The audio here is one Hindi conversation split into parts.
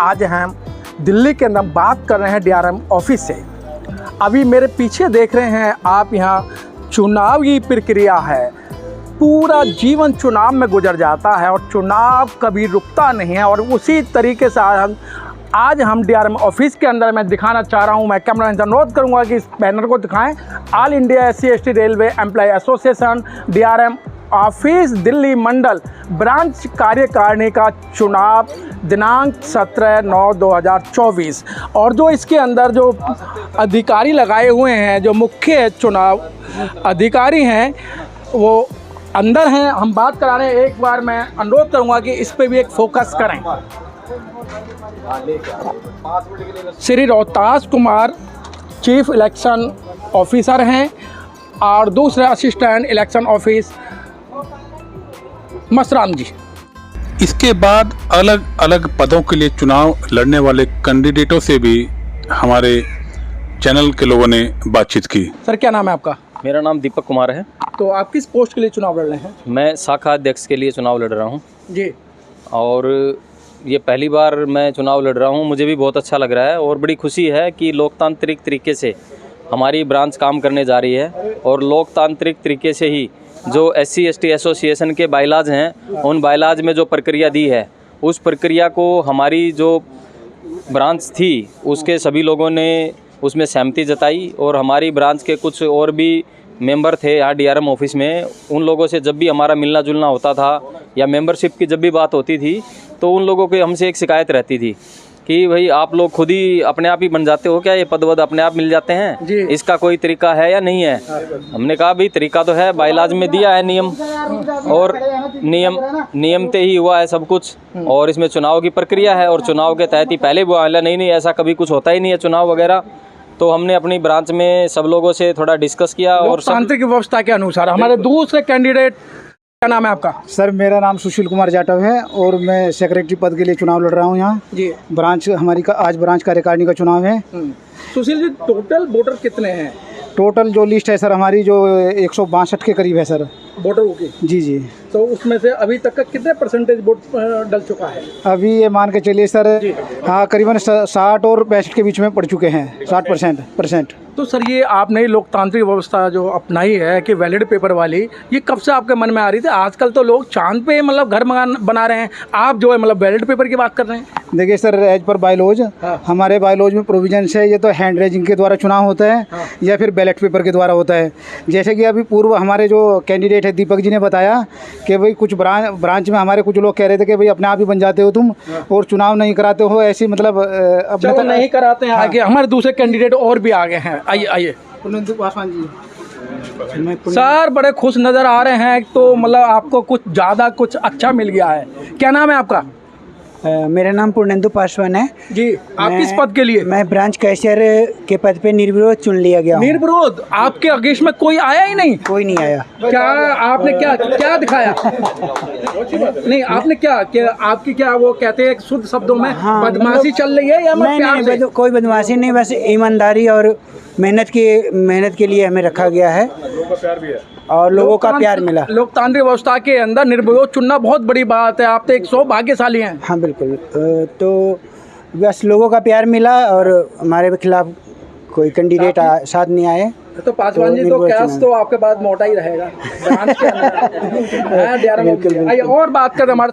आज हम दिल्ली के अंदर बात कर रहे हैं डीआरएम ऑफिस से। अभी मेरे पीछे देख रहे हैं आप, यहाँ चुनावी प्रक्रिया है। पूरा जीवन चुनाव में गुजर जाता है और चुनाव कभी रुकता नहीं है। और उसी तरीके से आज हम डीआरएम ऑफिस के अंदर मैं दिखाना चाह रहा हूं। मैं कैमरा से अनुरोध करूंगा कि इस बैनर को दिखाएं। All India SC/ST railway employee association DRM office Delhi मंडल ब्रांच कार्यकारिणी का चुनाव दिनांक 17/9/2024। और जो इसके अंदर जो अधिकारी लगाए हुए हैं, जो मुख्य चुनाव अधिकारी हैं, वो अंदर हैं। हम बात करा रहे हैं। एक बार मैं अनुरोध करूंगा कि इस पे भी एक फोकस करें। Shri Rohtas Kumar chief election officer हैं और दूसरे असिस्टेंट इलेक्शन ऑफिस मसराम जी। इसके बाद अलग अलग पदों के लिए चुनाव लड़ने वाले कैंडिडेटों से भी हमारे चैनल के लोगों ने बातचीत की। सर, क्या नाम है आपका? मेरा नाम दीपक कुमार है। तो आप किस पोस्ट के लिए चुनाव लड़ रहे हैं? मैं शाखा अध्यक्ष के लिए चुनाव लड़ रहा हूं जी। और ये पहली बार मैं चुनाव लड़ रहा हूं। मुझे भी बहुत अच्छा लग रहा है और बड़ी खुशी है कि लोकतांत्रिक तरीके से हमारी ब्रांच काम करने जा रही है। और लोकतांत्रिक तरीके से ही जो SC/ST एसोसिएशन के बायलाज हैं, उन बायलाज में जो प्रक्रिया दी है, उस प्रक्रिया को हमारी जो ब्रांच थी उसके सभी लोगों ने उसमें सहमति जताई। और हमारी ब्रांच के कुछ और भी मेंबर थे यहाँ डीआरएम ऑफिस में, उन लोगों से जब भी हमारा मिलना जुलना होता था या मेंबरशिप की जब भी बात होती थी, तो उन लोगों की हमसे एक शिकायत रहती थी कि भाई आप लोग खुद ही अपने आप ही बन जाते हो क्या, ये पद वद अपने आप मिल जाते हैं, इसका कोई तरीका है या नहीं है? हमने कहा भाई तरीका तो है, बायलाज में दिया है नियम, और नियम ते ही हुआ है सब कुछ। और इसमें चुनाव की प्रक्रिया है और चुनाव के तहत ही पहले वो आया। नहीं ऐसा कभी कुछ होता ही नहीं है चुनाव वगैरह। तो हमने अपनी ब्रांच में सब लोगों से थोड़ा डिस्कस किया और लोकतांत्रिक व्यवस्था के अनुसार हमारे दूसरे कैंडिडेट, क्या नाम है आपका? सर, मेरा नाम सुशील कुमार जाटव है और मैं सेक्रेटरी पद के लिए चुनाव लड़ रहा हूँ यहाँ जी। ब्रांच हमारी का आज ब्रांच कार्यकारिणी का चुनाव है। सुशील जी, टोटल वोटर कितने हैं? टोटल जो लिस्ट है सर हमारी, जो 162 के करीब है सर वोटरों की। जी। तो उसमें से अभी तक का कितने परसेंटेज वोट डल चुका है? अभी ये मान के चलिए सर, हाँ, करीबन 60 और 65 के बीच में पड़ चुके हैं। 60%। तो सर, ये आपने लोकतांत्रिक व्यवस्था जो अपनाई है कि वैलिड पेपर वाली, ये कब से आपके मन में आ रही थी? आजकल तो लोग चांद पे मतलब घर बना रहे हैं, आप जो है मतलब वैलिड पेपर की बात कर रहे हैं। देखिए सर, एज पर बायलॉज हमारे बायलॉज में प्रोविजन है, ये तो हैंड रेजिंग के द्वारा चुनाव होता है या फिर बैलेट पेपर के द्वारा होता है। जैसे कि अभी पूर्व हमारे जो कैंडिडेट है दीपक जी ने बताया कि भाई कुछ ब्रांच में हमारे कुछ लोग कह रहे थे कि भाई अपने आप ही बन जाते हो तुम और चुनाव नहीं कराते हो, ऐसी मतलब अपने तो नहीं कराते हैं। आगे हमारे दूसरे कैंडिडेट और भी आगे हैं। आइए पुर्णेंदु पासवान जी। सर, बड़े खुश नज़र आ रहे हैं। तो मतलब आपको कुछ ज़्यादा कुछ अच्छा मिल गया है। क्या नाम है आपका? मेरा नाम पुर्णेंदु पासवान है जी। आप किस पद के लिए? मैं ब्रांच कैशियर के पद पे निर्विरोध चुन लिया गया। निर्विरोध? आपके अगेंस्ट में कोई आया ही नहीं? कोई नहीं आया। क्या आपने क्या दिखाया? नहीं, आपने क्या आपकी क्या वो कहते हैं शुद्ध शब्दों में, बदमाशी चल रही है या नहीं, कोई बदमाशी नहीं, बस ईमानदारी और मेहनत के लिए हमें रखा गया है और लोगों का प्यार मिला। लोकतांत्रिक व्यवस्था के अंदर निर्विरोध चुनना बहुत बड़ी बात है। आप तो एक सौभाग्यशाली हैं। हाँ बिल्कुल। तो बस लोगों का प्यार मिला और हमारे खिलाफ कोई कैंडिडेट साथ नहीं आए। तो पासवान जी, तो कैश तो आपके पास मोटा ही रहेगा। आइए और बात करें, हमारे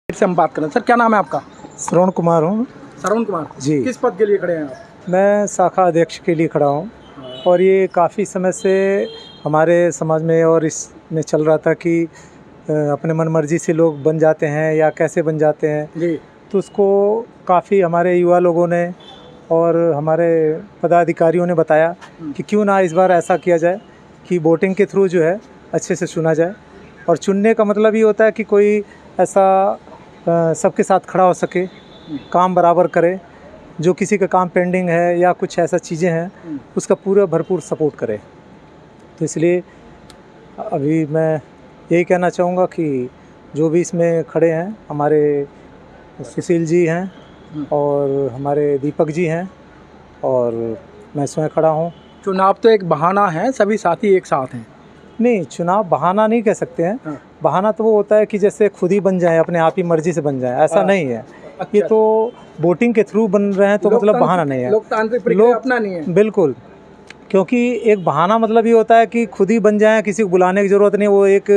से हम बात करें। सर, क्या नाम है आपका? श्रवण कुमार हूँ। श्रवण कुमार जी। किस पद के लिए खड़े हैं आप? मैं शाखा अध्यक्ष के लिए खड़ा हूँ और ये काफ़ी समय से हमारे समाज में और इसमें चल रहा था कि अपने मन मर्जी से लोग बन जाते हैं या कैसे बन जाते हैं जी। तो उसको काफ़ी हमारे युवा लोगों ने और हमारे पदाधिकारियों ने बताया कि क्यों ना इस बार ऐसा किया जाए कि वोटिंग के थ्रू जो है अच्छे से चुना जाए। और चुनने का मतलब ये होता है कि कोई ऐसा सबके साथ खड़ा हो सके, काम बराबर करे, जो किसी का काम पेंडिंग है या कुछ ऐसा चीज़ें हैं उसका पूरा भरपूर सपोर्ट करे। तो इसलिए अभी मैं यही कहना चाहूँगा कि जो भी इसमें खड़े हैं, हमारे सुशील जी हैं और हमारे दीपक जी हैं और मैं स्वयं खड़ा हूँ। चुनाव तो एक बहाना है, सभी साथी एक साथ हैं। नहीं, चुनाव बहाना नहीं कह सकते हैं। बहाना तो वो होता है कि जैसे खुद ही बन जाए, अपने आप ही मर्जी से बन जाए, ऐसा नहीं है। ये तो वोटिंग के थ्रू बन रहे हैं, तो मतलब बहाना नहीं है। लोकतांत्रिक प्रक्रिया अपना नहीं है। बिल्कुल, क्योंकि एक बहाना मतलब ये होता है कि खुद ही बन जाए, किसी को बुलाने की ज़रूरत नहीं, वो एक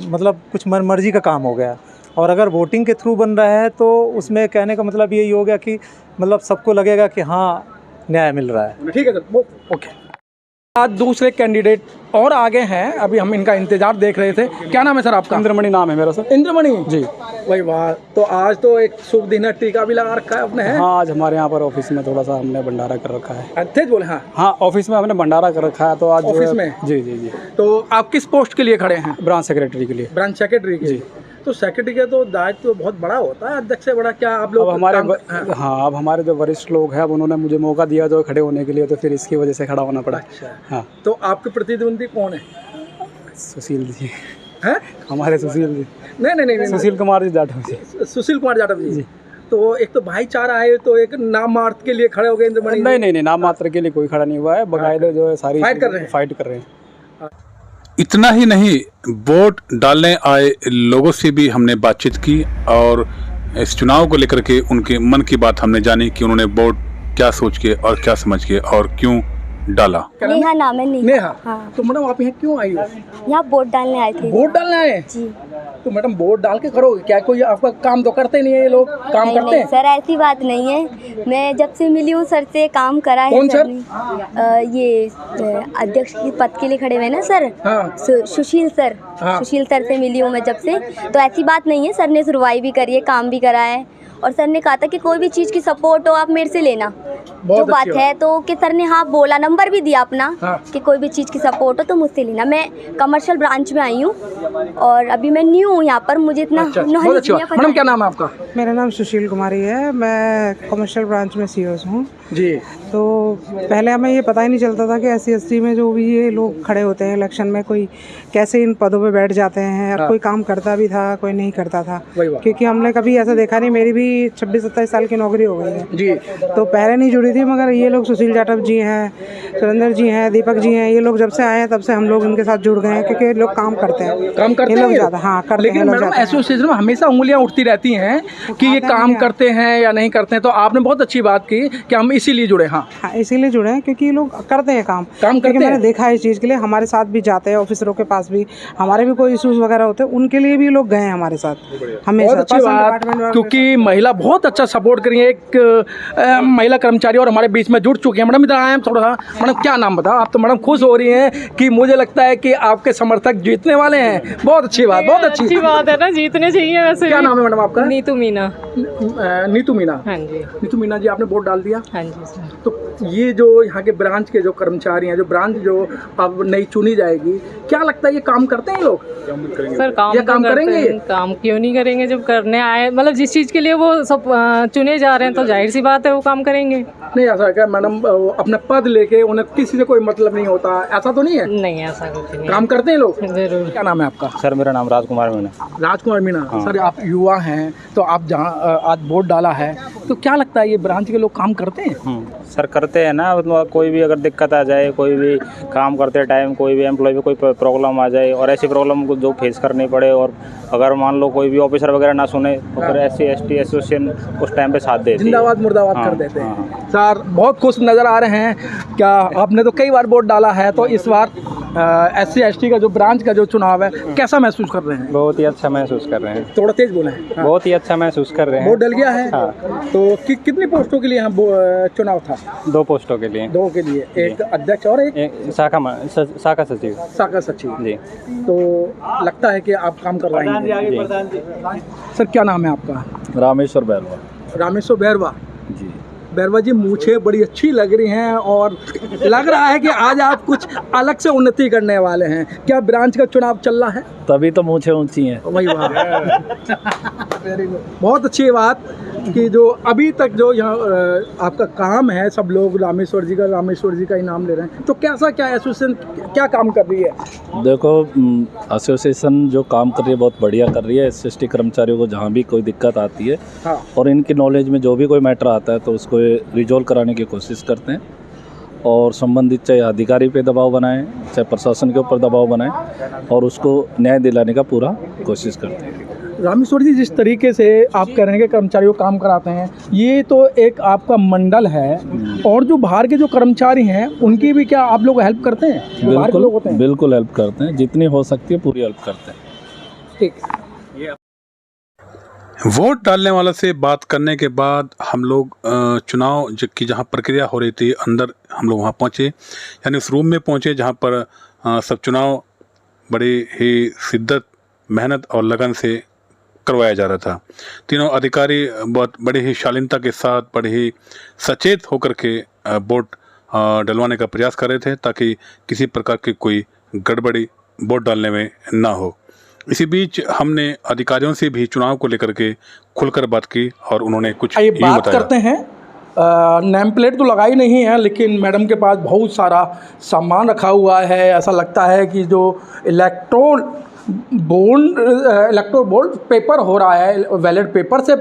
मतलब कुछ मर्जी का काम हो गया। और अगर वोटिंग के थ्रू बन रहा है तो उसमें कहने का मतलब यही हो गया कि मतलब सबको लगेगा कि हाँ न्याय मिल रहा है। ठीक है सर, ओके। आज दूसरे कैंडिडेट और आगे हैं, अभी हम इनका इंतजार देख रहे थे। क्या नाम है सर आपका? इंद्रमणि नाम है मेरा सर। इंद्रमणि जी। वही वाह, तो आज तो एक शुभ दिन है, टीका भी लगा रखा है आपने है? हाँ, आज हमारे यहाँ पर ऑफिस में थोड़ा सा हमने भंडारा कर रखा है। तेज बोले। हाँ हाँ, ऑफिस में हमने भंडारा कर रखा है, तो आज ऑफिस में? जी जी जी। तो आप किस पोस्ट के लिए खड़े हैं? ब्रांच सेक्रेटरी के लिए। ब्रांच सेक्रेटरी के लिए। तो सेक्रेटरी का तो दायित्व तो बहुत बड़ा होता है, अध्यक्ष से बड़ा। क्या आप लोग अब हमारे हाँ। अब हमारे जो वरिष्ठ लोग हैं, अब उन्होंने मुझे मौका दिया जो खड़े होने के लिए, तो फिर इसकी वजह से खड़ा होना पड़ा। अच्छा। हाँ। तो आपके प्रतिद्वंदी कौन है? सुशील जी हैं? हमारे सुशील जी। नहीं, सुशील कुमार जी जाटव जी। सुशील कुमार जाटव जी। तो एक तो भाईचारा है, तो एक नाम मात्र के लिए खड़े हो गए इंद्रमणि? नहीं, नाम मात्र के लिए कोई खड़ा नहीं हुआ है, बकायदे जो है सारी फाइट कर रहे हैं। इतना ही नहीं, वोट डालने आए लोगों से भी हमने बातचीत की और इस चुनाव को लेकर के उनके मन की बात हमने जानी कि उन्होंने वोट क्या सोच के और क्या समझ के और क्यों डाला। नेहा नाम है। नेहा। हाँ। तो मैडम आप यहाँ क्यों आई हो? यहाँ वोट डालने आए थे। वोट डालने आए जी। तो मैडम वोट डाल के करोगे क्या? कोई आपका काम तो करते नहीं है ये लोग? काम नहीं, करते नहीं हैं सर, ऐसी बात नहीं है। मैं जब से मिली हूँ सर से, काम करा है। कौन सर? ये अध्यक्ष के पद के लिए खड़े हुए ना सर। हाँ। सुशील सर। हाँ। सुशील सर से मिली हूँ मैं जब से, तो ऐसी बात नहीं है। सर ने सुनवाई भी करी है, काम भी करा है, और सर ने कहा था कि कोई भी चीज़ की सपोर्ट हो आप मेरे से लेना। जो बात है तो कि सर ने हाँ बोला, नंबर भी दिया अपना। हाँ। कि कोई भी चीज़ की सपोर्ट हो तो मुझसे लेना। मैं कमर्शियल ब्रांच में आई हूँ और अभी मैं न्यू हूँ यहाँ पर, मुझे इतना नॉलेज नहीं है। मैडम क्या नाम है आपका? मेरा नाम सुशील कुमारी है, मैं कमर्शियल ब्रांच में सीईओ हूँ जी। तो पहले हमें ये पता ही नहीं चलता था कि SC/ST में जो भी ये लोग खड़े होते हैं इलेक्शन में, कोई कैसे इन पदों पे बैठ जाते हैं। और कोई काम करता भी था, कोई नहीं करता था, क्योंकि हमने कभी ऐसा देखा नहीं। मेरी भी 26-27 साल की नौकरी हो गई है जी। तो पहले नहीं जुड़ी थी, मगर ये लोग सुशील जाटव जी हैं, सुरेंद्र जी हैं, दीपक जी हैं, ये लोग जब से आए हैं तब से हम लोग इनके साथ जुड़ गए हैं, क्योंकि लोग काम करते हैं। ये लोग ज़्यादा हाँ करते हैं। लेकिन मैडम एसोसिएशन में हमेशा उंगलियां उठती रहती हैं कि ये काम करते हैं या नहीं करते हैं। तो आपने बहुत अच्छी बात की कि हम इसीलिए जुड़े। हाँ, इसीलिए जुड़े हैं क्योंकि ये लोग करते हैं काम करते हैं। मैंने देखा है इस चीज़ के लिए, हमारे साथ भी जाते हैं, ऑफिसरों के पास भी हमारे भी कोई इश्यूज वगैरह होते हैं, उनके लिए भी लोग गए हैं हमारे साथ हमेशा। बहुत अच्छी बात, क्योंकि महिला बहुत अच्छा सपोर्ट करी है। एक महिला कर्मचारी और हमारे बीच में जुड़ चुके हैं। मैडम इधर आए हैं थोड़ा सा। मैडम क्या नाम बताओ? आप तो मैडम खुश हो रही हैं कि मुझे लगता है कि आपके समर्थक जीतने वाले हैं। बहुत अच्छी बात, बहुत अच्छी बात है ना, जीतने चाहिए। वैसे क्या नाम है मैडम आपका? नीतू मीना। नीतू मीना। हाँ जी। नीतू मीना जी, आपने वोट डाल दिया? हाँ जी सर। तो ये जो यहाँ के ब्रांच के जो कर्मचारी हैं, जो ब्रांच जो अब नई चुनी जाएगी, क्या लगता है ये काम करते हैं लोग? सर काम करेंगे? काम क्यों नहीं करेंगे? जब करने आए, मतलब जिस चीज़ के लिए वो सब चुने जा रहे हैं, तो जाहिर सी बात है वो काम करेंगे। नहीं ऐसा क्या मैडम, अपना पद लेके उन्हें किसी से कोई मतलब नहीं होता, ऐसा तो नहीं है? नहीं, ऐसा कुछ नहीं। काम करते हैं लोग जरूर। क्या नाम है आपका? सर मेरा नाम राजकुमार मीना। राजकुमार मीना। सर आप युवा हैं, तो आप जहाँ आज वोट डाला है, तो क्या लगता है ये ब्रांच के लोग काम करते हैं? सर करते हैं ना, मतलब कोई भी अगर दिक्कत आ जाए, कोई भी काम करते टाइम कोई भी एम्प्लॉय पे कोई प्रॉब्लम आ जाए और ऐसी प्रॉब्लम को जो फेस करनी पड़े, और अगर मान लो कोई भी ऑफिसर वगैरह ना सुने तो फिर SC/ST एसोसिएशन उस टाइम पे साथ देती है, जिंदाबाद मुर्दाबाद कर देते हैं। सर बहुत खुश नज़र आ रहे हैं। क्या आपने तो कई बार वोट डाला है, तो इस बार SC/ST का जो ब्रांच का जो चुनाव है, कैसा महसूस कर रहे हैं? बहुत ही अच्छा महसूस कर रहे हैं। थोड़ा तेज बोले। बहुत ही अच्छा महसूस कर रहे हैं। वोट डल गया है। हाँ। तो कितनी पोस्टों के लिए यहाँ चुनाव था? 2 पोस्टों के लिए। 2 के लिए, एक अध्यक्ष और एक शाखा सचिव। शाखा सचिव जी। तो लगता है कि आप काम कर रहे हैं। सर क्या नाम है आपका? रामेश्वर बैरवा। रामेश्वर बैरवा जी। बैरवा जी, मूछें बड़ी अच्छी लग रही हैं और लग रहा है कि आज आप कुछ अलग से उन्नति करने वाले हैं। क्या ब्रांच का चुनाव चल रहा है? तभी तो मूछें ऊंची हैं। वही बात। वेरी गुड, बहुत अच्छी बात कि जो अभी तक जो यहाँ आपका काम है, सब लोग रामेश्वर जी का ही नाम ले रहे हैं। तो कैसा क्या एसोसिएशन क्या काम कर रही है? देखो, एसोसिएशन जो काम कर रही है बहुत बढ़िया कर रही है। SC/ST कर्मचारियों को जहाँ भी कोई दिक्कत आती है, हाँ। और इनकी नॉलेज में जो भी कोई मैटर आता है तो उसको रिजॉल्व कराने की कोशिश करते हैं, और संबंधित चाहे अधिकारी पे दबाव बनाएं, चाहे प्रशासन के ऊपर दबाव बनाएं, और उसको न्याय दिलाने का पूरा कोशिश करते हैं। रामेश्वर जी, जिस तरीके से आप कह रहे हैं कि कर्मचारियों को काम कराते हैं, ये तो एक आपका मंडल है, और जो बाहर के जो कर्मचारी हैं उनकी भी क्या आप लोग हेल्प करते हैं? जो बाहर के लोग होते हैं, बिल्कुल हेल्प करते हैं, जितनी हो सकती है पूरी हेल्प करते हैं। ठीक। वोट डालने वाला से बात करने के बाद हम लोग चुनाव की जहां प्रक्रिया हो रही थी अंदर हम लोग वहां पहुंचे, यानी उस रूम में पहुंचे जहां पर सब चुनाव बड़ी ही शिद्दत, मेहनत और लगन से करवाया जा रहा था। तीनों अधिकारी बहुत बड़ी ही शालीनता के साथ, बड़ी ही सचेत होकर के वोट डलवाने का प्रयास कर रहे थे, ताकि किसी प्रकार की कोई गड़बड़ी वोट डालने में ना हो। इसी बीच हमने अधिकारियों से भी चुनाव को लेकर के खुलकर बात की और उन्होंने कुछ ये यूं बात बताया। करते हैं, नेम प्लेट तो लगाई नहीं है, लेकिन मैडम के पास बहुत सारा सामान रखा हुआ है। ऐसा लगता है कि जो इलेक्ट्रो बोर्ड पेपर हो रहा है, बैलेट पेपर से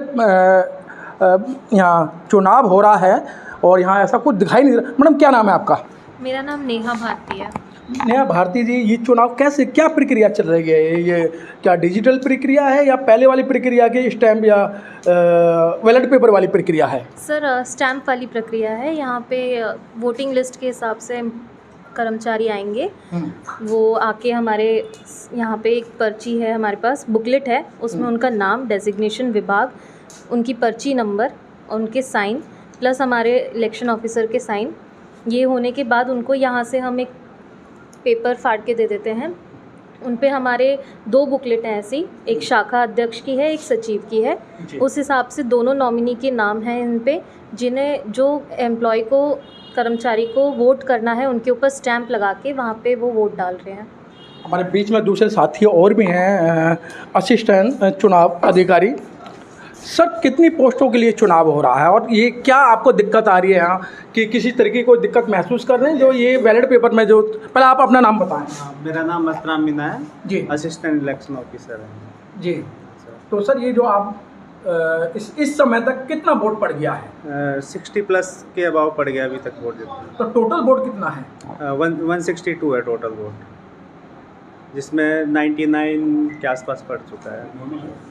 यहाँ चुनाव हो रहा है, और यहाँ ऐसा कुछ दिखाई नहीं दे रहा। मैडम, क्या नाम है आपका? मेरा नाम नेहा भारती है। नेहा भारती जी, ये चुनाव कैसे, क्या प्रक्रिया चल रही है? ये क्या डिजिटल प्रक्रिया है या पहले वाली प्रक्रिया के स्टैम्प या बैलेट पेपर वाली प्रक्रिया है? सर, स्टैम्प वाली प्रक्रिया है। यहाँ पे वोटिंग लिस्ट के हिसाब से कर्मचारी आएंगे, वो आके हमारे यहाँ पे एक पर्ची है, हमारे पास बुकलेट है, उसमें उनका नाम, डेजिग्नेशन, विभाग, उनकी पर्ची नंबर, उनके साइन प्लस हमारे इलेक्शन ऑफिसर के साइन। ये होने के बाद उनको यहाँ से हम एक पेपर फाड़ के दे देते हैं। उन पे हमारे 2 बुकलेट हैं ऐसी, एक शाखा अध्यक्ष की है, एक सचिव की है। उस हिसाब से दोनों नॉमिनी के नाम हैं इन पे, जिन्हें जो एम्प्लॉय को, कर्मचारी को वोट करना है, उनके ऊपर स्टैंप लगा के वहाँ पे वो वोट डाल रहे हैं। हमारे बीच में दूसरे साथी और भी हैं, असिस्टेंट चुनाव अधिकारी। सर, कितनी पोस्टों के लिए चुनाव हो रहा है, और ये क्या आपको दिक्कत आ रही है यहाँ, कि किसी तरीके को दिक्कत महसूस कर रहे हैं जो ये बैलेट पेपर में जो? पहले आप अपना नाम बताएं। मेरा नाम मस्तराम मीना है जी, असिस्टेंट इलेक्शन ऑफिसर है जी। तो सर, ये जो आप इस समय तक कितना वोट पड़ गया है? 60+ के अबाव पड़ गया अभी तक वोट। तो टोटल वोट कितना है? 162 है टोटल वोट, जिसमें 99 के आसपास पड़ चुका है।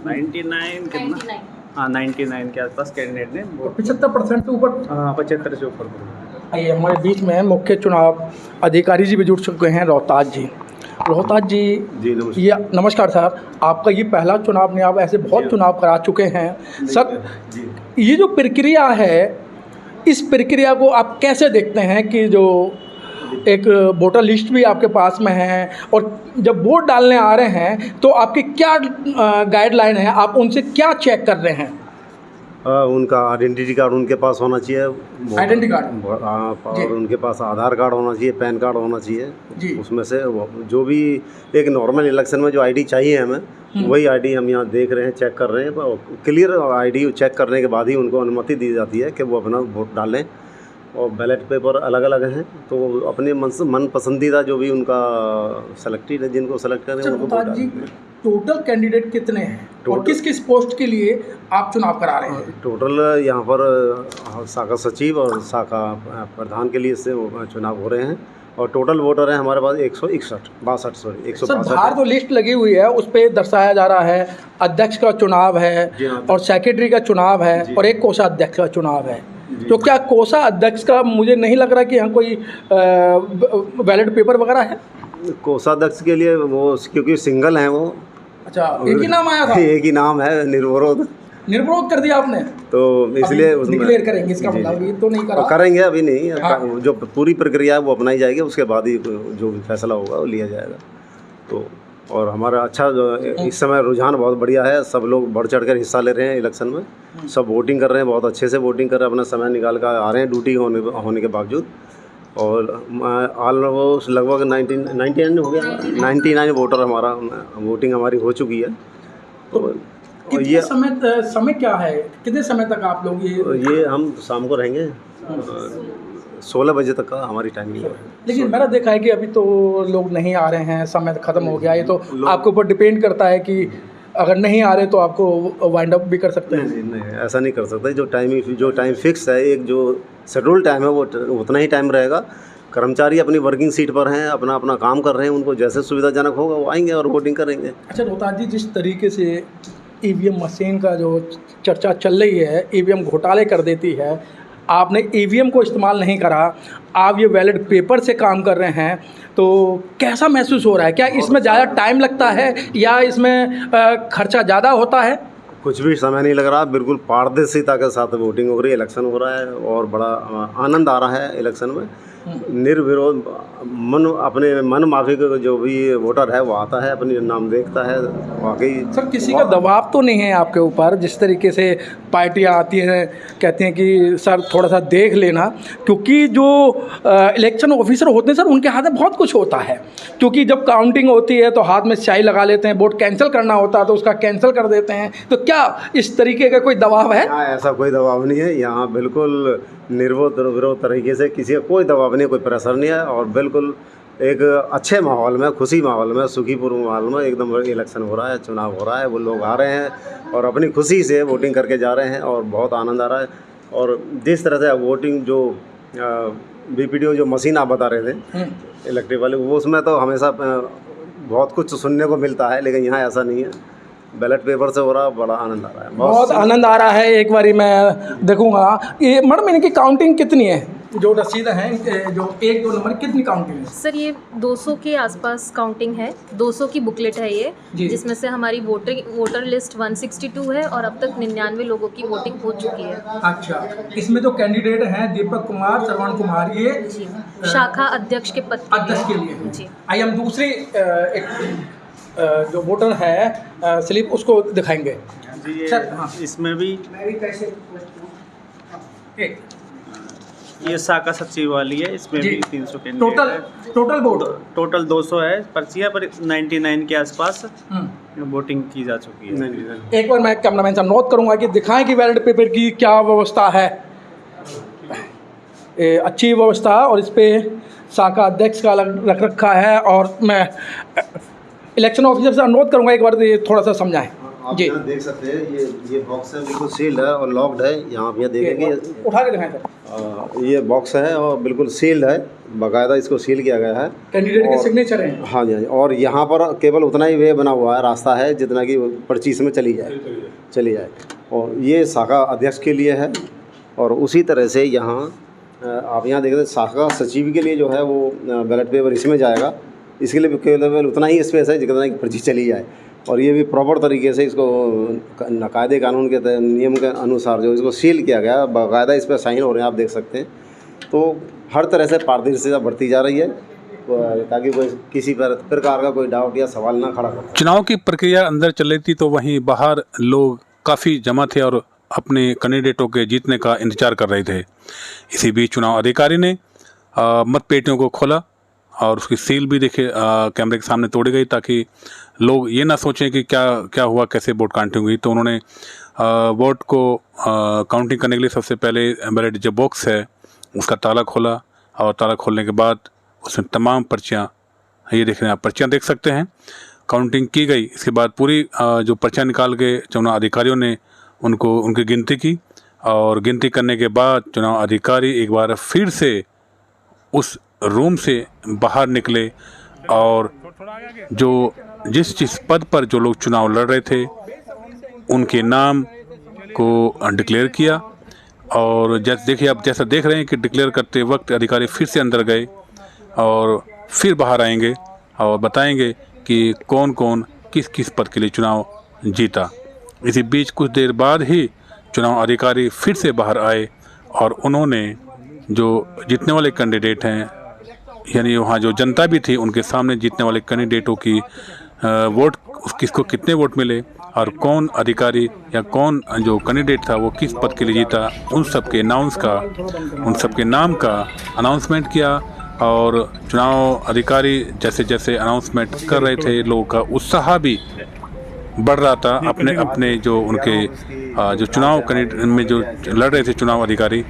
99 कितना? हाँ, 99 के आसपास कैंडिडेट ने। 75% से ऊपर? हाँ, 75 से ऊपर पड़ गया। आइए, हमारे बीच में मुख्य चुनाव अधिकारी जी भी जुड़ चुके हैं, रोहताज जी। रोहताज जी, नमस्कार। ये नमस्कार सर, आपका ये पहला चुनाव नहीं, आप ऐसे बहुत चुनाव करा चुके हैं सर। ये जो प्रक्रिया है, इस प्रक्रिया को आप कैसे देखते हैं कि जो एक वोटर लिस्ट भी आपके पास में है, और जब वोट डालने आ रहे हैं तो आपकी क्या गाइडलाइन है, आप उनसे क्या चेक कर रहे हैं? उनका आइडेंटिटी कार्ड उनके पास होना चाहिए, आइडेंटिटी कार्ड, और उनके पास आधार कार्ड होना चाहिए, पैन कार्ड होना चाहिए जी। उसमें से जो भी एक नॉर्मल इलेक्शन में जो आईडी चाहिए हमें, वही आईडी हम यहाँ देख रहे हैं, चेक कर रहे हैं। क्लियर आईडी चेक करने के बाद ही उनको अनुमति दी जाती है कि वो अपना वोट डालें। और बैलेट पेपर अलग अलग हैं, तो अपने मन पसंदीदा जो भी उनका सेलेक्टेड है, जिनको सेलेक्ट करें उनको वोट डालें। टोटल कैंडिडेट कितने हैं और किस किस पोस्ट के लिए आप चुनाव करा रहे हैं? टोटल यहाँ पर शाखा सचिव और शाखा प्रधान के लिए से चुनाव हो रहे हैं, और टोटल वोटर हैं हमारे पास 162 सर, बाहर तो लिस्ट लगी हुई है, उस पर दर्शाया जा रहा है अध्यक्ष का चुनाव है और सेक्रेटरी का चुनाव है और एक कोषाध्यक्ष का चुनाव है। तो क्या कोषा अध्यक्ष का मुझे नहीं लग रहा कि यहाँ कोई बैलेट पेपर वगैरह है? कोषाध्यक्ष के लिए वो क्योंकि सिंगल हैं वो। अच्छा, एक ही नाम आया था? एक ही नाम है, निर्विरोध कर दिया आपने, तो इसलिए उसमें डिक्लेयर करेंगे इसका मतलब ये तो नहीं करा? करेंगे, अभी नहीं। हाँ। जो पूरी प्रक्रिया है वो अपनाई जाएगी, उसके बाद ही जो भी फैसला होगा वो लिया जाएगा। तो और हमारा अच्छा जो इस समय रुझान बहुत बढ़िया है, सब लोग बढ़ चढ़ कर हिस्सा ले रहे हैं इलेक्शन में, सब वोटिंग कर रहे हैं, बहुत अच्छे से वोटिंग कर रहे हैं, अपना समय निकाल कर आ रहे हैं ड्यूटी होने के बावजूद। और ऑलमोस्ट लगभग 99 हो गया, 99 वोटर हमारा वोटिंग हमारी हो चुकी है। तो ये समय क्या है, कितने समय तक आप लोग ये हम शाम को रहेंगे 16 बजे तक का हमारी टाइमिंग है। लेकिन मैंने देखा है कि अभी तो लोग नहीं आ रहे हैं, समय ख़त्म हो गया। ये तो आपके ऊपर डिपेंड करता है कि अगर नहीं आ रहे तो आपको वाइंड अप भी कर सकते हैं। नहीं, ऐसा नहीं कर सकते। जो टाइम फिक्स है, एक जो शेड्यूल टाइम है, वो उतना ही टाइम रहेगा। कर्मचारी अपनी वर्किंग सीट पर हैं, अपना अपना काम कर रहे हैं, उनको जैसे सुविधाजनक होगा वो आएंगे और वोटिंग करेंगे। अच्छा रोहताज जी, जिस तरीके से ईवीएम मशीन का जो चर्चा चल रही है, ईवीएम घोटाले कर देती है, आपने ईवीएम को इस्तेमाल नहीं करा, आप ये बैलेट पेपर से काम कर रहे हैं, तो कैसा महसूस हो रहा है? क्या इसमें ज़्यादा टाइम लगता है या इसमें खर्चा ज़्यादा होता है? कुछ भी समय नहीं लग रहा, बिल्कुल पारदर्शिता के साथ वोटिंग हो रही है, इलेक्शन हो रहा है और बड़ा आनंद आ रहा है इलेक्शन में। निर्विरोध अपने मन माफिक जो भी वोटर है वो आता है, अपनी नाम देखता है। वाकई सर किसी का दबाव तो नहीं है आपके ऊपर? जिस तरीके से पार्टियां आती हैं, कहती हैं कि सर थोड़ा सा देख लेना, क्योंकि जो इलेक्शन ऑफिसर होते हैं सर उनके हाथ में बहुत कुछ होता है, क्योंकि जब काउंटिंग होती है तो हाथ में स्याही लगा लेते हैं, वोट कैंसिल करना होता है तो उसका कैंसिल कर देते हैं। तो क्या इस तरीके का कोई दबाव है? ऐसा कोई दबाव नहीं है यहाँ, बिल्कुल निर्विरोध तरीके से, किसी का कोई दबाव नहीं, कोई प्रेशर नहीं है और बिल्कुल एक अच्छे माहौल में, खुशी माहौल में, सुखीपूर्ण माहौल में एकदम इलेक्शन हो रहा है, चुनाव हो रहा है। वो लोग आ रहे हैं और अपनी खुशी से वोटिंग करके जा रहे हैं और बहुत आनंद आ रहा है। और जिस तरह से वोटिंग जो बीपीडीओ जो मशीन आप बता रहे थे इलेक्ट्रिक वाले, वो उसमें तो हमेशा बहुत कुछ सुनने को मिलता है, लेकिन यहाँ ऐसा नहीं है, बैलेट पेपर से हो रहा, बड़ा आनंद आ रहा है, बहुत आनंद आ रहा है। एक बारी मैं देखूंगा ये मैडम, इनकी काउंटिंग कितनी है? जो रसीद हैं जो 1-2 नंबर कितनी काउंटिंग है? सर ये 200 के आसपास काउंटिंग है, 200 की बुकलेट है ये, जिसमें से हमारी वोटर लिस्ट 162 है और अब तक 99 लोगों की वोटिंग हो चुकी है। अच्छा, इसमें जो कैंडिडेट हैं दीपक कुमार, श्रवण कुमार, ये जी शाखा अध्यक्ष के पद के लिए जी। आइए हम दूसरी जो वोटर है स्लिप उसको दिखाएंगे जी। सर हाँ। इसमें भी ये शाखा सचिव वाली है, इसमें भी 300 कैंडिडेट टोटल वोट टोटल 200 है पर्चियाँ, पर 99 के आसपास वोटिंग की जा चुकी है। एक बार मैं कैमरामैन साहब नोट करूंगा कि दिखाएं कि बैलेट पेपर की क्या व्यवस्था है। अच्छी व्यवस्था और इस पर शाखा अध्यक्ष का रख रखा है। और मैं इलेक्शन ऑफिसर से अनुरोध करूंगा एक बार थोड़ा सा समझाएं। आप यहाँ देख सकते हैं ये बॉक्स है, बिल्कुल सील्ड है और लॉक्ड है। यहाँ आप यहाँ देखेंगे, उठा के दिखाएं सर। ये बॉक्स है और बिल्कुल सील्ड है, बाकायदा इसको सील किया गया है, कैंडिडेट के सिग्नेचर हैं। हाँ जी, और यहाँ पर केवल उतना ही वे बना हुआ है, रास्ता है जितना कि पर्ची इसमें चली जाए। और ये शाखा अध्यक्ष के लिए है और उसी तरह से यहाँ आप यहाँ देख रहे हैं शाखा सचिव के लिए जो है वो बैलेट पेपर इसमें जाएगा। इसके लिए केवल उतना ही स्पेस है जितना कि पर्ची चली जाए। और ये भी प्रॉपर तरीके से इसको कायदे कानून के नियम के अनुसार जो इसको सील किया गया, बाकायदा इस पर साइन हो रहे हैं, आप देख सकते हैं। तो हर तरह से पारदर्शिता बढ़ती जा रही है ताकि कोई किसी प्रकार का कोई डाउट या सवाल ना खड़ा हो। चुनाव की प्रक्रिया अंदर चल रही थी तो वहीं बाहर लोग काफ़ी जमा थे और अपने कैंडिडेटों के जीतने का इंतजार कर रहे थे। इसी बीच चुनाव अधिकारी ने मतपेटियों को खोला और उसकी सील भी देखे कैमरे के सामने तोड़ी गई ताकि लोग ये ना सोचें कि क्या हुआ, कैसे वोट काउंटिंग हुई। तो उन्होंने वोट को काउंटिंग करने के लिए सबसे पहले बैलेट जो बॉक्स है उसका ताला खोला और ताला खोलने के बाद उसमें तमाम पर्चियाँ, ये देख रहे हैं आप, पर्चियाँ देख सकते हैं, काउंटिंग की गई। इसके बाद पूरी जो पर्चियाँ निकाल के चुनाव अधिकारियों ने उनकी गिनती की और गिनती करने के बाद चुनाव अधिकारी एक बार फिर से उस रूम से बाहर निकले और जो जिस पद पर जो लोग चुनाव लड़ रहे थे उनके नाम को डिक्लेयर किया। और देखिए आप जैसा देख रहे हैं कि डिक्लेयर करते वक्त अधिकारी फिर से अंदर गए और फिर बाहर आएंगे और बताएंगे कि कौन कौन किस किस पद के लिए चुनाव जीता। इसी बीच कुछ देर बाद ही चुनाव अधिकारी फिर से बाहर आए और उन्होंने जो जीतने वाले कैंडिडेट हैं, यानी वहाँ जो जनता भी थी, उनके सामने जीतने वाले कैंडिडेटों की वोट, किसको कितने वोट मिले और कौन अधिकारी या कौन जो कैंडिडेट था वो किस पद के लिए जीता, उन सब के नाम का अनाउंसमेंट किया। और चुनाव अधिकारी जैसे जैसे अनाउंसमेंट कर रहे थे, लोगों का उत्साह भी बढ़ रहा था। अपने जो उनके जो चुनाव कैंडिडेट में जो लड़ रहे थे चुनाव अधिकारी,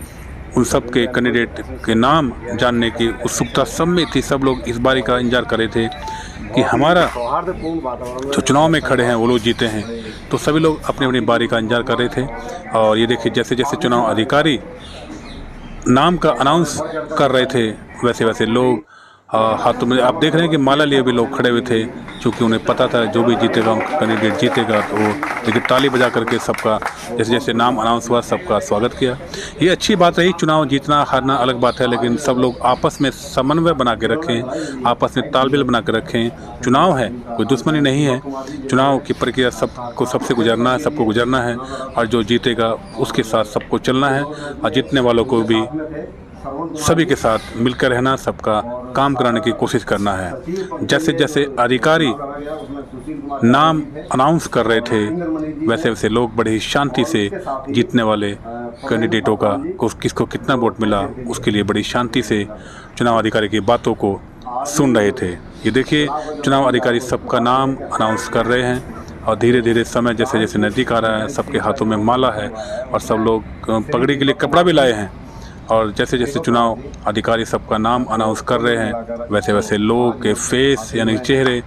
उन सब के कैंडिडेट के नाम जानने की उत्सुकता सब में थी। सब लोग इस बारी का इंतजार कर रहे थे कि हमारा जो चुनाव में खड़े हैं वो लोग जीते हैं। तो सभी लोग अपनी अपनी बारी का इंतजार कर रहे थे। और ये देखिए जैसे जैसे चुनाव अधिकारी नाम का अनाउंस कर रहे थे वैसे वैसे लोग हाथों में आप देख रहे हैं कि माला लिए भी लोग खड़े हुए थे, क्योंकि उन्हें पता था जो भी जीतेगा कैंडिडेट जीतेगा। तो वो लेकिन ताली बजा करके सबका जैसे जैसे नाम अनाउंस हुआ सबका स्वागत किया। ये अच्छी बात रही। चुनाव जीतना हारना अलग बात है, लेकिन सब लोग आपस में समन्वय बना के रखें, आपस में तालमेल बना के रखें। चुनाव है, कोई दुश्मनी नहीं है। चुनाव की प्रक्रिया सबको सबसे गुजरना है, सबको गुजरना है, और जो जीतेगा उसके साथ सबको चलना है, और जीतने वालों को भी सभी के साथ मिलकर रहना, सबका काम कराने की कोशिश करना है। जैसे जैसे अधिकारी नाम अनाउंस कर रहे थे वैसे वैसे लोग बड़े ही शांति से जीतने वाले कैंडिडेटों का किसको कितना वोट मिला उसके लिए बड़ी शांति से चुनाव अधिकारी की बातों को सुन रहे थे। ये देखिए चुनाव अधिकारी सबका नाम अनाउंस कर रहे हैं, और धीरे धीरे समय जैसे जैसे नज़दीक आ रहा है सबके हाथों में माला है, और सब लोग पगड़ी के लिए कपड़ा भी लाए हैं। और जैसे जैसे चुनाव अधिकारी सबका नाम अनाउंस कर रहे हैं वैसे वैसे लोगों के फेस यानी चेहरे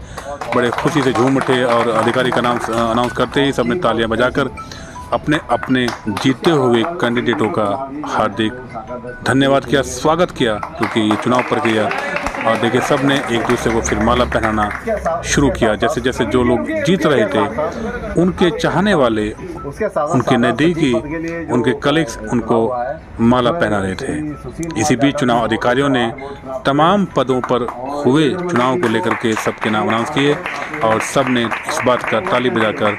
बड़े खुशी से झूम उठे, और अधिकारी का नाम अनाउंस करते ही सबने तालियां बजाकर अपने अपने जीते हुए कैंडिडेटों का हार्दिक धन्यवाद किया, स्वागत किया, क्योंकि ये चुनाव प्रक्रिया। और देखिए सब ने एक दूसरे को फिर माला पहनाना शुरू किया। जैसे जैसे जो लोग जीत रहे थे उनके चाहने वाले, उनके नज़दीकी, उनके कलीग्स उनको माला पहना रहे थे। इसी बीच चुनाव अधिकारियों ने तमाम पदों पर हुए चुनाव को लेकर के सबके नाम अनाउंस किए, और सब ने इस बात का ताली बजाकर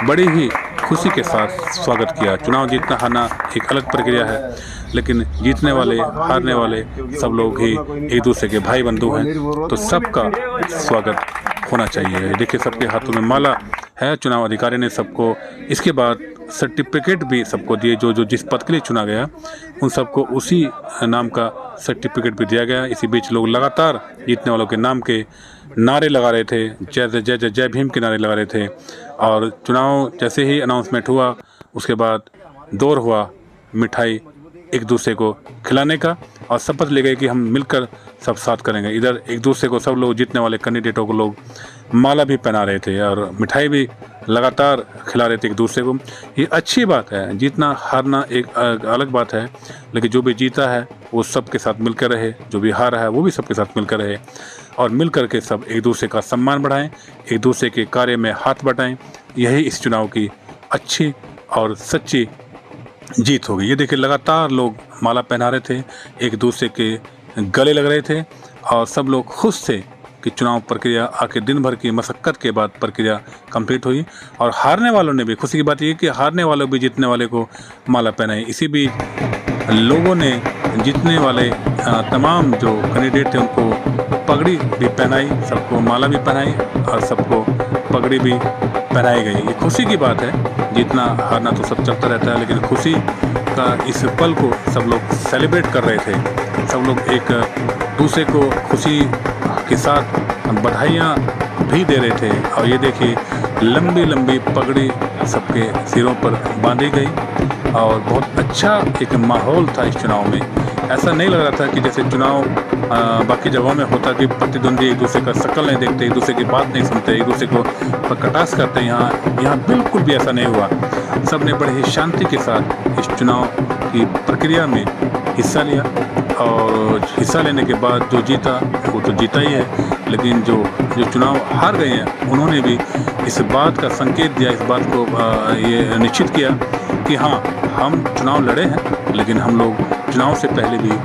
बड़ी ही खुशी के साथ स्वागत किया। चुनाव जीतना हारना एक अलग प्रक्रिया है, लेकिन जीतने वाले हारने वाले सब लोग ही एक दूसरे के भाई बंधु हैं, तो सबका स्वागत होना चाहिए। देखिए सबके हाथों में माला है। चुनाव अधिकारी ने सबको इसके बाद सर्टिफिकेट भी सबको दिए, जो जो जिस पद के लिए चुना गया उन सबको उसी नाम का सर्टिफिकेट भी दिया गया। इसी बीच लोग लगातार जीतने वालों के नाम के नारे लगा रहे थे, जय जय जय जय भीम के नारे लगा रहे थे। और चुनाव जैसे ही अनाउंसमेंट हुआ उसके बाद दौर हुआ मिठाई एक दूसरे को खिलाने का, और शपथ ले गए कि हम मिलकर सब साथ करेंगे। इधर एक दूसरे को सब लोग जीतने वाले कैंडिडेटों को लोग माला भी पहना रहे थे और मिठाई भी लगातार खिला रहे थे एक दूसरे को। ये अच्छी बात है। जीतना हारना एक अलग बात है, लेकिन जो भी जीता है वो सबके साथ मिलकर रहे, जो भी हारा है वो भी सबके साथ मिलकर रहे, और मिलकर के सब एक दूसरे का सम्मान बढ़ाएं, एक दूसरे के कार्य में हाथ बटाएं। यही इस चुनाव की अच्छी और सच्ची जीत होगी। ये देखिए लगातार लोग माला पहना रहे थे, एक दूसरे के गले लग रहे थे, और सब लोग खुश थे कि चुनाव प्रक्रिया आके दिन भर की मशक्क़त के बाद प्रक्रिया कंप्लीट हुई। और हारने वालों ने भी, खुशी की बात ये कि हारने वालों भी जीतने वाले को माला पहनाई। इसी बीच लोगों ने जीतने वाले तमाम जो कैंडिडेट थे उनको पगड़ी भी पहनाई, सबको माला भी पहनाई, और सबको पगड़ी भी पहनाई गई। ये खुशी की बात है। जीतना हारना तो सब चलता रहता है, लेकिन खुशी का इस पल को सब लोग सेलिब्रेट कर रहे थे। सब लोग एक दूसरे को खुशी के साथ बधाइयाँ भी दे रहे थे। और ये देखिए लंबी लंबी पगड़ी सबके सिरों पर बांधी गई, और बहुत अच्छा एक माहौल था इस चुनाव में। ऐसा नहीं लग रहा था कि जैसे चुनाव बाकी जगहों में होता कि प्रतिद्वंदी एक दूसरे का शक्ल नहीं देखते, एक दूसरे की बात नहीं सुनते, एक दूसरे को कटाक्ष करते। यहाँ बिल्कुल भी ऐसा नहीं हुआ। सब ने बड़े ही शांति के साथ इस चुनाव की प्रक्रिया में हिस्सा लिया, और हिस्सा लेने के बाद जो जीता वो तो जीता ही है, लेकिन जो चुनाव हार गए हैं उन्होंने भी इस बात का संकेत दिया, इस बात को ये निश्चित किया कि हाँ हम चुनाव लड़े हैं, लेकिन हम लोग चुनाव से पहले भी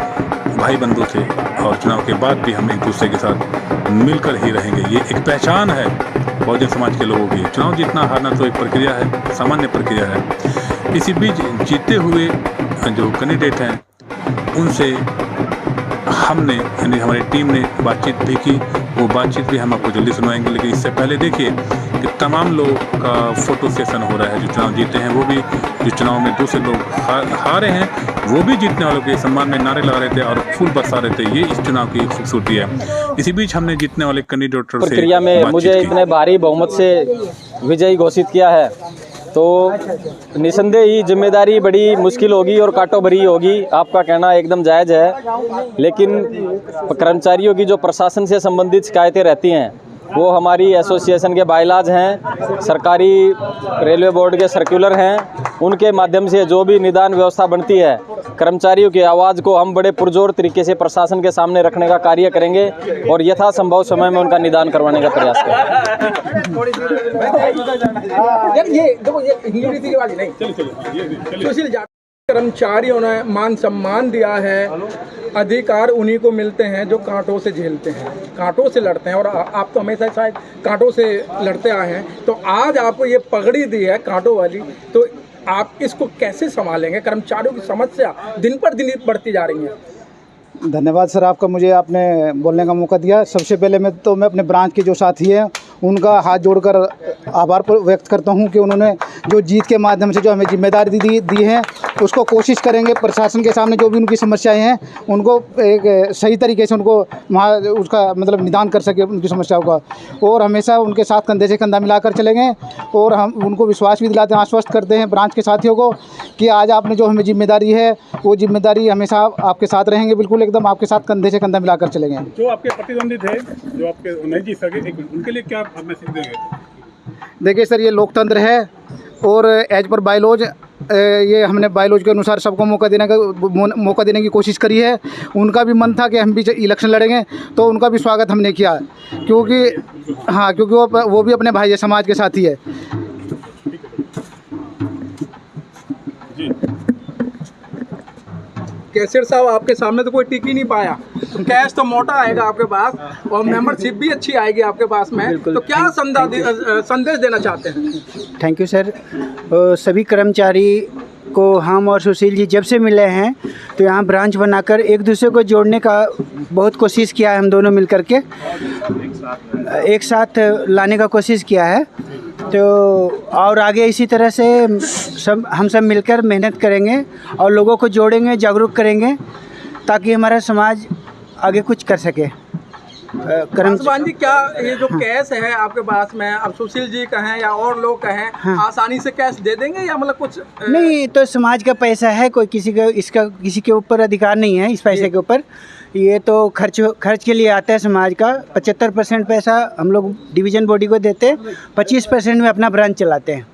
भाई बंधु थे, और चुनाव के बाद भी हम एक दूसरे के साथ मिलकर ही रहेंगे। ये एक पहचान है बहुजन समाज के लोगों की। चुनाव जीतना हारना तो एक प्रक्रिया है, सामान्य प्रक्रिया है। इसी बीच जीते हुए जो कैंडिडेट हैं उनसे हमने यानी हमारी टीम ने बातचीत भी की। वो बातचीत भी हम आपको जल्दी सुनवाएंगे, लेकिन इससे पहले देखिए कि तमाम लोगों का फ़ोटो सेशन हो रहा है। जो चुनाव जीते हैं वो भी, जो चुनाव में दूसरे लोग हारे हैं वो भी जीतने वालों के सम्मान में नारे लगा रहे थे और फूल बरसा रहे थे। ये इस चुनाव की खूबसूरती है। इसी बीच हमने जीतने वाले कैंडिडेटों से प्रक्रिया में मुझे इतने भारी बहुमत से विजयी घोषित किया है, तो निसंदेह ही जिम्मेदारी बड़ी मुश्किल होगी और कांटों भरी होगी। आपका कहना एकदम जायज़ है, लेकिन कर्मचारियों की जो प्रशासन से संबंधित शिकायतें रहती हैं वो हमारी एसोसिएशन के बायलाज हैं, सरकारी रेलवे बोर्ड के सर्कुलर हैं, उनके माध्यम से जो भी निदान व्यवस्था बनती है, कर्मचारियों की आवाज़ को हम बड़े पुरजोर तरीके से प्रशासन के सामने रखने का कार्य करेंगे और यथासंभव समय में उनका निदान करवाने का प्रयास करेंगे। कर्मचारियों ने मान सम्मान दिया है, अधिकार उन्हीं को मिलते हैं जो कांटों से झेलते हैं, कांटों से लड़ते हैं, और आप तो हमेशा शायद कांटों से लड़ते आए हैं, तो आज आपको ये पगड़ी दी है कांटों वाली, तो आप इसको कैसे संभालेंगे? कर्मचारियों की समस्या दिन पर दिन बढ़ती जा रही है। धन्यवाद सर आपका, मुझे आपने बोलने का मौका दिया। सबसे पहले मैं अपने ब्रांच के जो साथी हैं उनका हाथ जोड़कर आभार व्यक्त करता हूं कि उन्होंने जो जीत के माध्यम से जो हमें जिम्मेदारी दी है, उसको कोशिश करेंगे प्रशासन के सामने जो भी उनकी समस्याएं हैं उनको एक सही तरीके से उनको वहाँ उसका मतलब निदान कर सके उनकी समस्याओं का, और हमेशा उनके साथ कंधे से कंधा मिलाकर चलेंगे। और हम उनको विश्वास भी दिलाते हैं, आश्वस्त करते हैं ब्रांच के साथियों को कि आज आपने जो हमें जिम्मेदारी है वो जिम्मेदारी हमेशा आपके साथ रहेंगे, बिल्कुल एकदम आपके साथ कंधे से कंधा मिलाकर चलेंगे। जो आपके प्रतिद्वंदी थे, जो आपके नहीं जीत सके, उनके लिए क्या मैसेज देंगे? देखिए सर, ये लोकतंत्र है और एज पर बायलॉज ये हमने बायलॉज के अनुसार सबको मौका देने की कोशिश करी है। उनका भी मन था कि हम भी इलेक्शन लड़ेंगे, तो उनका भी स्वागत हमने किया, क्योंकि वो भी अपने भाई है, समाज के साथी है। कैशियर साहब, आपके सामने तो कोई टिक ही नहीं पाया, कैश तो मोटा आएगा आपके पास और मेंबरशिप भी अच्छी आएगी आपके पास में, तो क्या संदेश देना चाहते हैं? Thank you sir. सभी कर्मचारी को हम और सुशील जी जब से मिले हैं तो यहाँ ब्रांच बनाकर एक दूसरे को जोड़ने का बहुत कोशिश किया है, हम दोनों मिलकर के एक साथ लाने का कोशिश किया है। तो और आगे इसी तरह से हम सब मिलकर मेहनत करेंगे और लोगों को जोड़ेंगे, जागरूक करेंगे, ताकि हमारा समाज आगे कुछ कर सके। जी, क्या ये जो कैश है आपके पास में, अब सुशील जी कहें या और लोग कहें, हाँ, आसानी से कैश दे देंगे या मतलब कुछ नहीं? तो समाज का पैसा है, कोई किसी के ऊपर अधिकार नहीं है इस पैसे के ऊपर। ये तो खर्च के लिए आता है समाज का। 75% पैसा हम लोग डिवीज़न बॉडी को देते हैं, 25% में अपना ब्रांच चलाते हैं।